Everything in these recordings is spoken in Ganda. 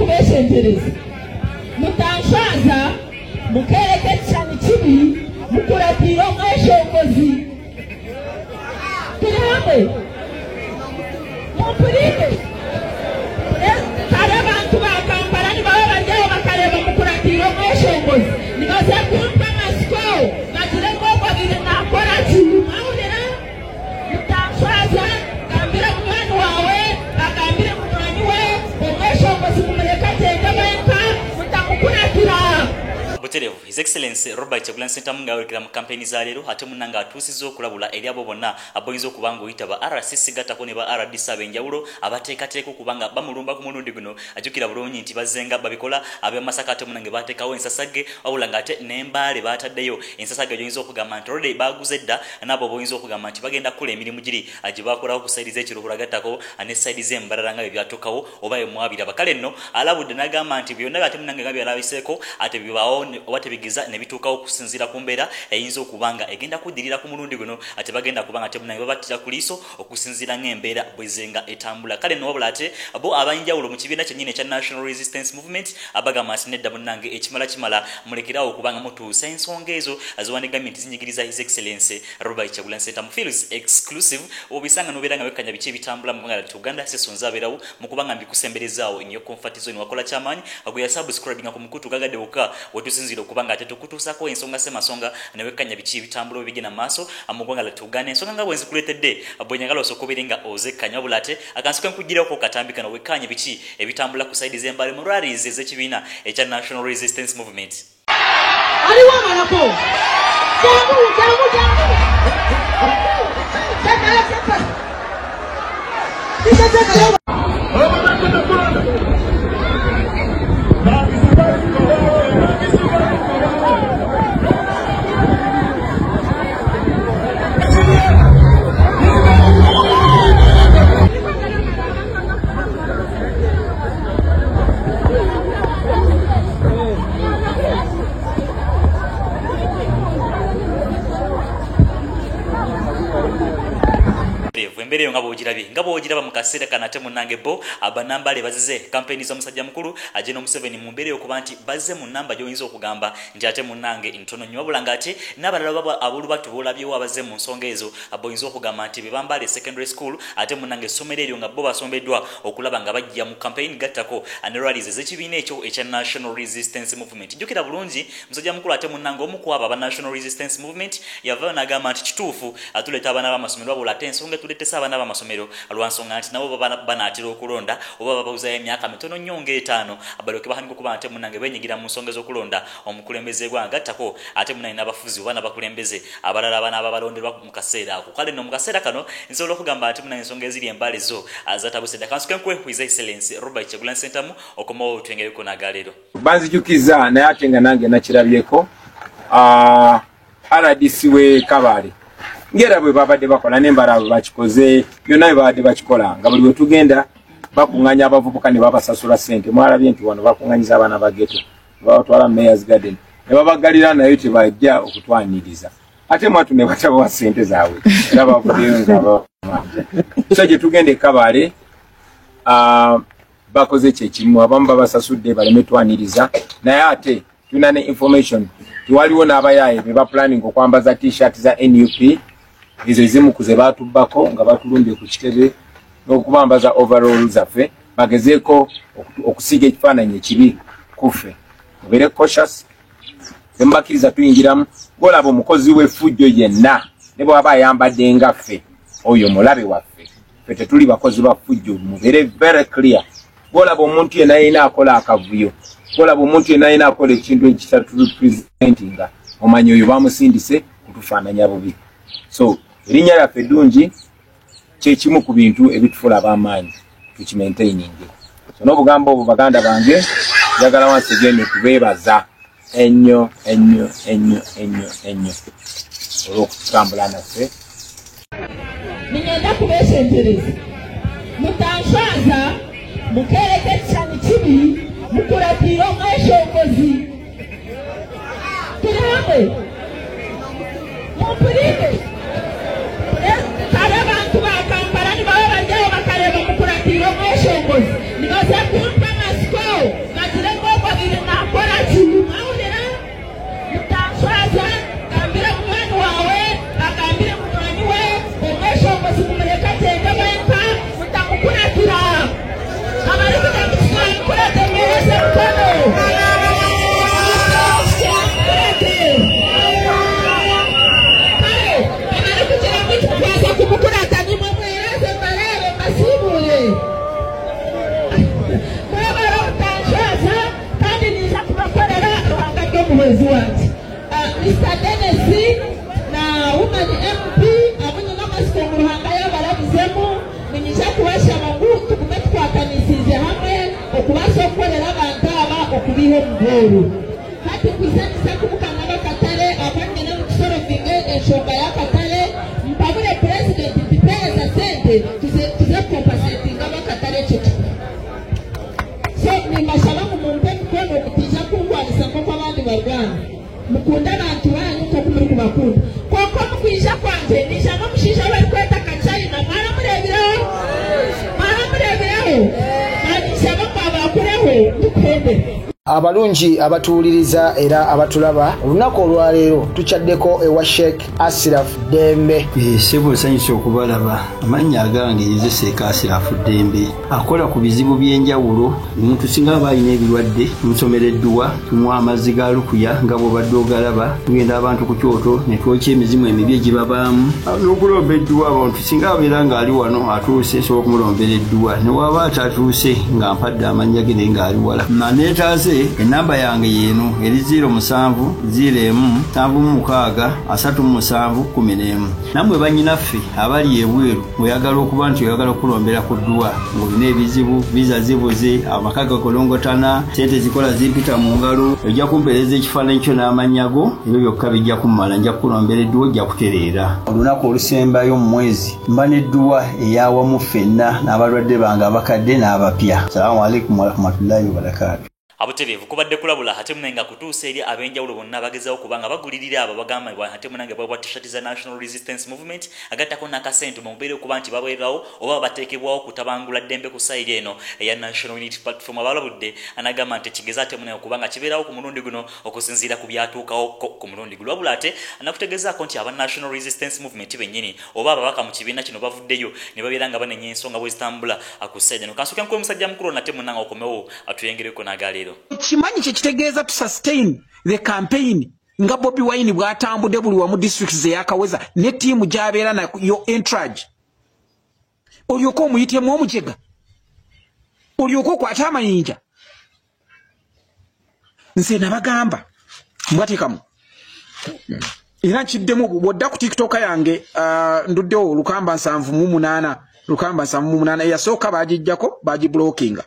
kubeshentereza mutanshaza mukereke cyane kibi mukuratiro mweshongozi turi hamwe mupurike kare abantu bakampara ni baba baryaho bakareba mukuratiro mweshongozi nibaze kumpa amasiko bagire ngo babire nakora kintu mahurira mutanshaza kambira umwana wawe akambire umwana we umweshongozi kumureka agenda benka mutamukuratira Buterevu, His Excellency Robert Kyagulanyi Ssentamu ngawekera mu campaign za lero ate munanga atusizo okulabula eri abo bonna aboyinza okubanga oyitaba RCC gatako ne ba RDC abenjawulo abateekateeka okubanga bamulumba ku mulundi guno ajukira bulungi nti bazenga babikola ab'Amasaka ate munange bateekawo ensasage wabula ng'ate n'embaale baataddeyo ensasage oyinza okugamba nti olwedde baaguze dda n'abo boyinza okugamba nti bagenda kukola emirimu giri gye baakolawo ku sayidi z'ekiruhura gattako ne sayidi z'embalala nga bye byatuukawo oba emwabiraba kale nno alabudde n'agamba nti byonna ate munange nga byalabiseeko ate bibaawo oba tebigiza ne bituukawo okusinziira ku mbeera eyinza okubanga egenda kuddirira ku mulundi guno ate bagenda kubanga temunange babattira ku liiso okusinziira ng'embeera bwezenga etambula kale nno wabula ate bo abanjawulo mu kibiina kyennyini ekya National Resistance Movement abagamba nti nedda munnange ekimala mulekerawo okubanga mutuusa ensonga ezo aziwandigamye nti zinyigiriza His Excellency Robert Kyagulanyi Ssentamu feels exclusive obisanga nobeera nga wekkanya biki ebitambula mu ggwanga lyattu Uganda sesonza abeerawo mu kubanga mbikusemberezaawo nnyo konfatizo ni wakola kyamaanyi agwe yasubscribinga ku mukutu gagadde wokka wetusinziira okubanga ate tukutuusako ensonga semasonga ne wekkanya biki ebitambula bigenda maaso mu ggwanga lyattu Uganda ensonga nga bwenzikuleetedde bwenyagala osokobeere nga ozekkanya wabula ate akansi kenkugirako katambi kano wekkanye biki ebitambula ku sayidi z'embaale mu rallies ez'ekibiina ekya National Resistance Movement. aliwo amalako Embereyo nga bwogiraba mu kaseera kano ate munnange bo abanambale bazize kampeyini z'omusajja mukulu Ageno Museveni mu mbeera okuba nti bazze mu nnamba gy'oyinza okugamba nti ate munnange ntono nnyo wabula ng'ate n'abalala ab'olubatu boolabyewo abazze mu nsonga ezo aboyinza okugamba nti be bambale secondary school ate munnange essomero eryo nga bo basombeddwa okulaba nga bajja mu kampeyini gattako ne rallies ez'ekibiina ekyo ekya National Resistance Movement. Jjukira bulungi musajja mukulu ate munnange omu ku abo aba National Resistance Movement yavaayo n'agamba nti kituufu atuleeta abaana b'amasomero wabula ate ensonga etuleetesa abaana b'amasomero lwansonga nti nabo banaatera okulonda oba babawuzayo emyaka mitono nnyo ng'etaano abalyoke bahanike okuba ate munnange beenyigira mu nsonga z'okulonda omukulembeze gwanga gattako ate munnange n'abafuzi oba n'abakulembeze abalala abanaaba balonderwa mu kaseera ako kale nno mu kaseera kano nsobola okugamba ate munnange ensonga eziri embaale zo zatabuse dda kansuke nkwe His Excellency Robert Kyagulanyi Ssentamu okomawo otwengereko n'agaleero banzijukiza naye ate nga nange nakirabyeko RDC we Kabale ngera bwe babadde bakola n'embala bakikoze byonna bwe babadde bakikola nga buli we tugenda bakuŋŋanya abavubuka ne babasasula ssente mwalabye nti wano bakuŋŋanyiza abaana ba ghetto babatwala Mayor's Garden ne babagalira naye tebajja okutwaniriza ate mwatu ne batabawa ssente zaabwe era bavuddeyo nga babamanja so gye tugenda e Kabale bakoze kyekimu abamu babasasudde baleme twaniriza naye ate tulina ne information tiwaliwo n'abayaaye be baplanning okwambaza t-shirt za NUP izo ezimu kuze batubbako nga batulumbye ku kitebe n'okubambaza overall zaffe bagezeeko okusiga ekifaananyi ekibi kuffe mubeere cautious tembakiriza tuyingiramu golaba omukozi w'effujjo yenna ne bw'aba ayambadde nga ffe oyo mulabe waffe ffe tetuli bakozi ba ffujjo mubeere very clear golaba omuntu yenna yina akola akavuyo golaba omuntu yenna yina akola ekintu ekitaturepresentinga omanyi oyo bamusindise kutufaananya bubi so erinnya lyaffe eddungi kyekimu ku bintu ebitufuula ab'amaanyi tukimaintaininge so n'obugambo obwo baganda bange njagala wansi again kubeebaza ennyo olw'okutambula naffe ningenda kubeshentereza mutanshaza mukereke ekisani kibi mukuratira omweshongozi turi hamwe mupurike kare abantu bakampara ni baba baryaho bakareba mukuratira omweshongozi nibaze kumpa amasiko mbasibule mwebala obutanshwaza kandi niza kubakorera ruhanga rw'omuhwezi wange Mr. Dennis na woman MP abonye n'amasiko mu ruhanga y'abarabuzemu ninyija kubashaba ngo tugume twakanisize hamwe okubasha okukolera abantu aba okubiha omuhoro kati kwisanisa kumukanga bakatale abanyene mu kisoro vinge ensonga y'akatale mpabule president tipeeza sente tuze compensatinga bakatale ekyo kifu so nimbasaba ngo mumpe mukono okutija kungwanisa nk'oko abandi barwana mukunda abantu banyu nk'oku muri kubakunda koko mukwija kwanje nija n'omushiija barikweta kachina mwaramurebireho manisaba mwabakureho ndukwende abalungi abatuwuliriza era abatulaba olunaku olwaleero tukyaddeko ewa Sheikh Ashraf Dembe. Sebo nsanyusa okubalaba. Amannya agange nze Sheikh Ashraf Dembe akola ku bizibu by'enjawulo. Omuntu singa aba alina ebirwadde musomereddwa tunywa amazzi ga lukuya nga bw'obadde ogalaba tugenda abantu ku kyoto ne twokya emizimu emibi egibabaamu n'okulomba edduwa abantu singa abeera ng'ali wano atuuse sobola okumulombera edduwa ne waba atatuuse nga mpadde amannya ge naye ng'ali wala naneetaaze enamba yange yeeno eri 0707363711 nammwe bannyinaffe abali ebweru oyagala okuba nti oyagala okulombera ku dduwa ng'olina ebizibu viza zibuze amaka gakolongotana sente zikola zimpita mu ngalo ojja kumpeereza ekifaananyi kyo n'amanyago ebyo byokka bijja kummala nja kukulombera edduwa ojja kutereera olunaku olusembayo mu mwezi mba n'edduwa eyawamu ffenna n'abalwadde bange abakadde n'abapya. Assalamu alaikum warahmatullahi wabarakatuh. Abuterevu kubadde kulabula ate munenga kutuusa eri abenjawulo bonna bagezawo kubanga bagulirira abo bagamba ate munange bwa t-shirt za National Resistance Movement agattako n'akasente mu mbeera okuba nti babeerawo oba bateekebwawo kutabangula ddembe ku sayiri eno eya National Unity Platform abalabudde anagamba nti kigeza ate munange kubanga kibeerawo ku mulundi guno okusinziira ku byatuukawo ku mulundi guno wabula ate anakutegezaako nti aba National Resistance Movement bennyini oba ababaka mu kibiina kino bavuddeyo ne babeera nga banenya ensonga bwe zitambula ku sayiri eno kansuke nkuwe musajja mukulu nate munange okomewo atuyengereko n'agaleero. Chimanyi kyekitegeza to sustain the campaign nga Bobi Wine bwatambudde buli wamu districts yakaweza ne team jabeera na yo entourage olyoko omuyitemu omujega olyoko kwata amayinja nze nabagamba mbwatekamu era nkiddemu bwodda ku TikTok yange nduddewo lukamba 7 eyasooka bagijjako bagiblockinga.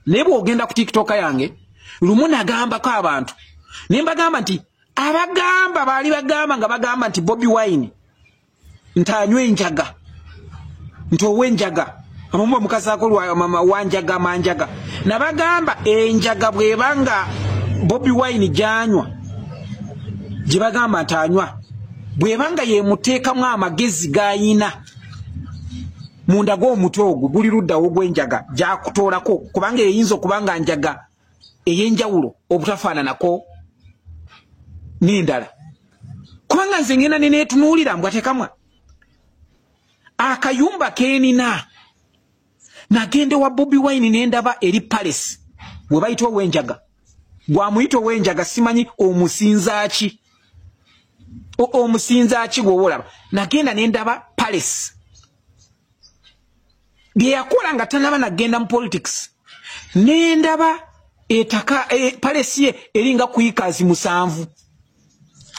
Nebo ogenda ku TikTok yange lumu nagambako abantu nembagamba nti abagamba bali bagamba nga bagamba nti Bobi Wine ntanywe enjaga ntowe enjaga amumba mukazako mama wanjaga manjaga nabagamba enjaga bwebanga Bobi Wine janywa jibagamba ntanywa bwebanga ye muteekamu amagezi gayina munda go mutogo buli ludda ogwenjaga jakutoolako kubanga eyinza okubanga njaga eyenjawulo obutafaananako n'endala kubanga nze ngenda neneetunuulira mbwatekamwa akayumba keenina nagende wa Bobi Wine nendaba eri Palace bwe bayita ow'enjaga gwamuyita ow'enjaga simanyi omusinzaaki gwobolaba nagenda nendaba Palace byeyakola nga tanaba nagenda mu politics nendaba etaka Palace eringa kuikazi 7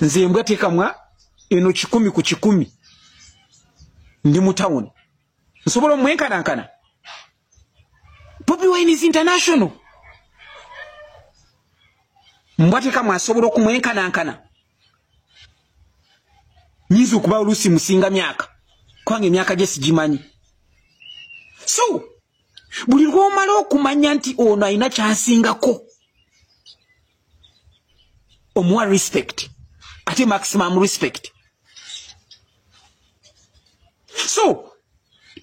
nze mbwatekamwa eno 10 ku 10 ndi mu town nsobola omwenkanankana. Bobi Wine is international mbwatekamwa asobola okumwenkanankana nyiza okuba oluusi musinga myaka kubanga emyaka gye sigimanyi. So buli lwomala okumanya nti ono alina kyasingako omuwa respect ate maximum respect. So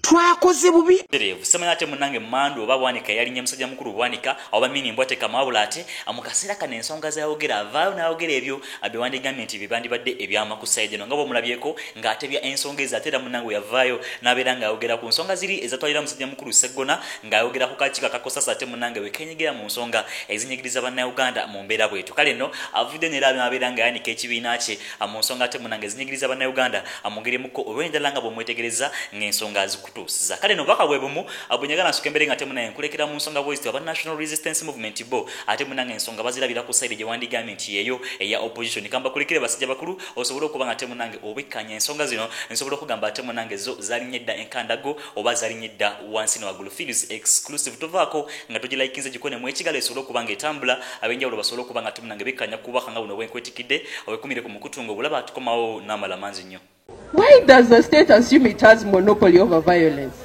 twakoze bubi Derevu semana ate munange mandu oba bwanika yali nyamusajja mukuru bwanika oba mini mbwate kama wabula ate amukasera kana ensonga za yogera avaayo na yogera ebyo abewandi gavumenti bibandi badde ebyama ku side no ngabo mulabyeko nga ate bya ensonga ezatera munange yavaayo naberanga yogera ku nsonga ziri ezatwalira musajja mukuru Segona nga yogera ku kachika kakosasa ate munange wekenyegera mu nsonga ezinyigiriza bana Uganda mu mbeera bwetu kale no avude ne labe naberanga yanika ekibiina kye mu nsonga ate munange ezinyigiriza bana Uganda amugere muko olwenda langa bo mwetegereza ng'ensonga bazikutuusiza kale no baka bwebumu abonyagala nsukembere nga temunaye nkulekera mu nsonga bweziti aba National Resistance Movement bo ate munanga ensonga bazirabira ku side gye wandigament yeyo eya opposition kamba kulekere basajja bakulu osobola okuba nga temunange obikkanya ensonga zino nsobola okugamba ate munange zo zalinyedda enkandago oba zalinyedda wansi wagulu feeds exclusive tovaako nga tugilaikinze gikone mu ekigalo esobola okuba nga etambula abenjawulo basobola okuba nga temunange bikkanya kubaka nga buno bwenkwetikidde obekumire ku mukutungo bulaba tukomawo n'amala manzi nnyo. Why does the state assume it has monopoly over violence?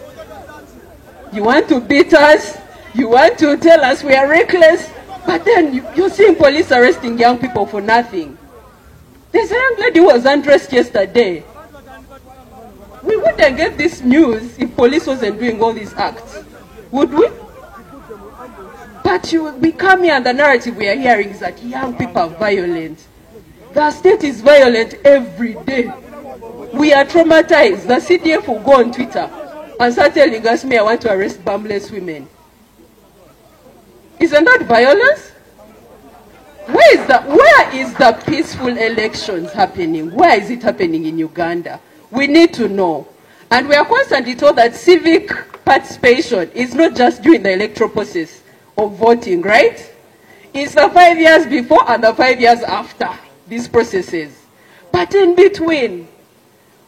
You want to beat us, you want to tell us we are reckless, but then you're seeing police arresting young people for nothing. There's a young lady who was undressed yesterday. We wouldn't get this news if police wasn't doing all these acts, would we? But we come here and the narrative we are hearing is that young people are violent. The state is violent every day. We are traumatized. The CDF will go on Twitter and start telling us, I want to arrest bumless women. Isn't that violence? Where is the peaceful elections happening? Where is it happening in Uganda? We need to know. And we are constantly told that civic participation is not just during the electoral process of voting, right? It's the 5 years before and the 5 years after these processes. But in between,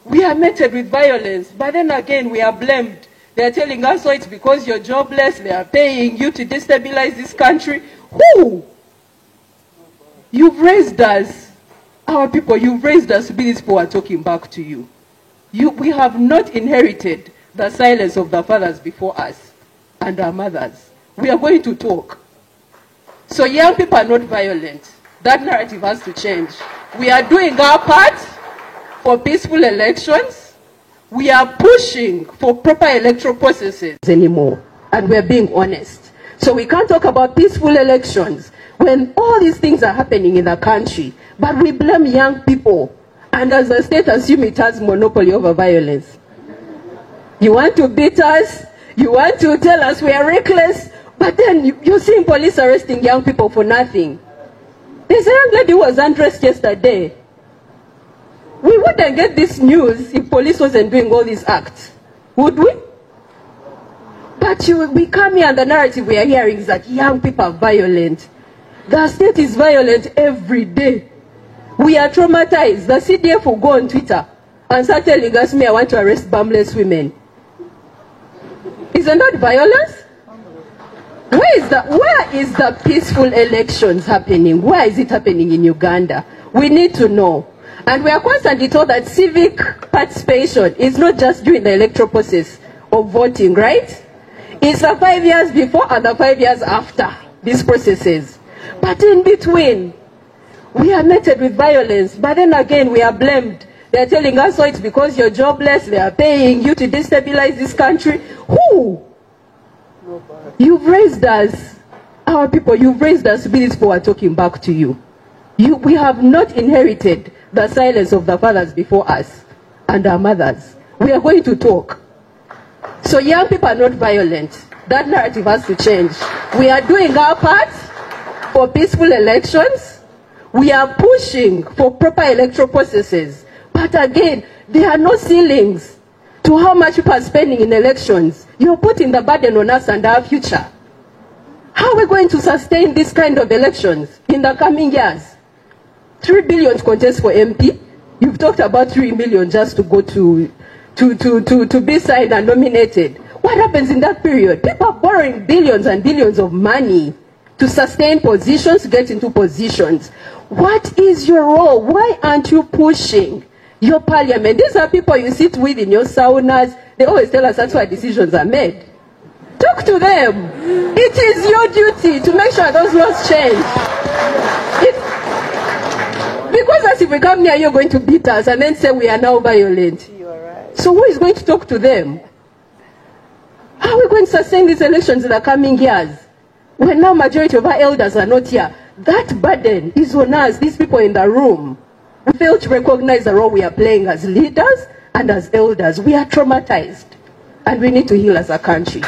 we are meted with violence. But then again, we are blamed. They are telling us, oh, it's because you're jobless. They are paying you to destabilize this country. Who? You've raised us, our people, you've raised us to be these people who are talking back to you. We have not inherited the silence of the fathers before us and our mothers. We are going to talk. So young people are not violent. That narrative has to change. We are doing our part for peaceful elections. We are pushing for proper electoral processes anymore. And we're being honest. So we can't talk about peaceful elections when all these things are happening in the country. But we blame young people. And as the state assume it has monopoly over violence. You want to beat us. You want to tell us we are reckless. But then you're seeing police arresting young people for nothing. There's a young lady who was undressed yesterday. We wouldn't get this news if police wasn't doing all these acts, would we? But we come here and the narrative we are hearing is that young people are violent. The state is violent every day. We are traumatized. The CDF will go on Twitter and start telling us, I want to arrest bumless women. Isn't that violence? Where is the peaceful elections happening? Where is it happening in Uganda? We need to know. And we are constantly told that civic participation is not just during the electoral process of voting, right? It's the 5 years before and the 5 years after these processes. But in between, we are meted with violence. But then again, we are blamed. They are telling us, oh, it's because you're jobless. They are paying you to destabilize this country. Who? You've raised us, our people, you've raised us to be these people who are talking back to you. We have not inherited the silence of the fathers before us and our mothers. We are going to talk. So young people are not violent. That narrative has to change. We are doing our part for peaceful elections. We are pushing for proper electoral processes. But again, there are no ceilings to how much people are spending in elections. You're putting the burden on us and our future. How are we going to sustain this kind of elections in the coming years? 3 billion to contest for MP. You've talked about 3 million just to go to be signed and nominated. What happens in that period? People are borrowing billions and billions of money to sustain positions, to get into positions. What is your role? Why aren't you pushing your parliament? These are people you sit with in your saunas. They always tell us that's why decisions are made. Talk to them. It is your duty to make sure those laws change. Because as if we come here, you're going to beat us and then say we are now violent. Right. So who is going to talk to them? How are we going to sustain these elections in the coming years? When now majority of our elders are not here. That burden is on us, these people in the room. We fail to recognize the role we are playing as leaders and as elders. We are traumatized. And we need to heal as a country.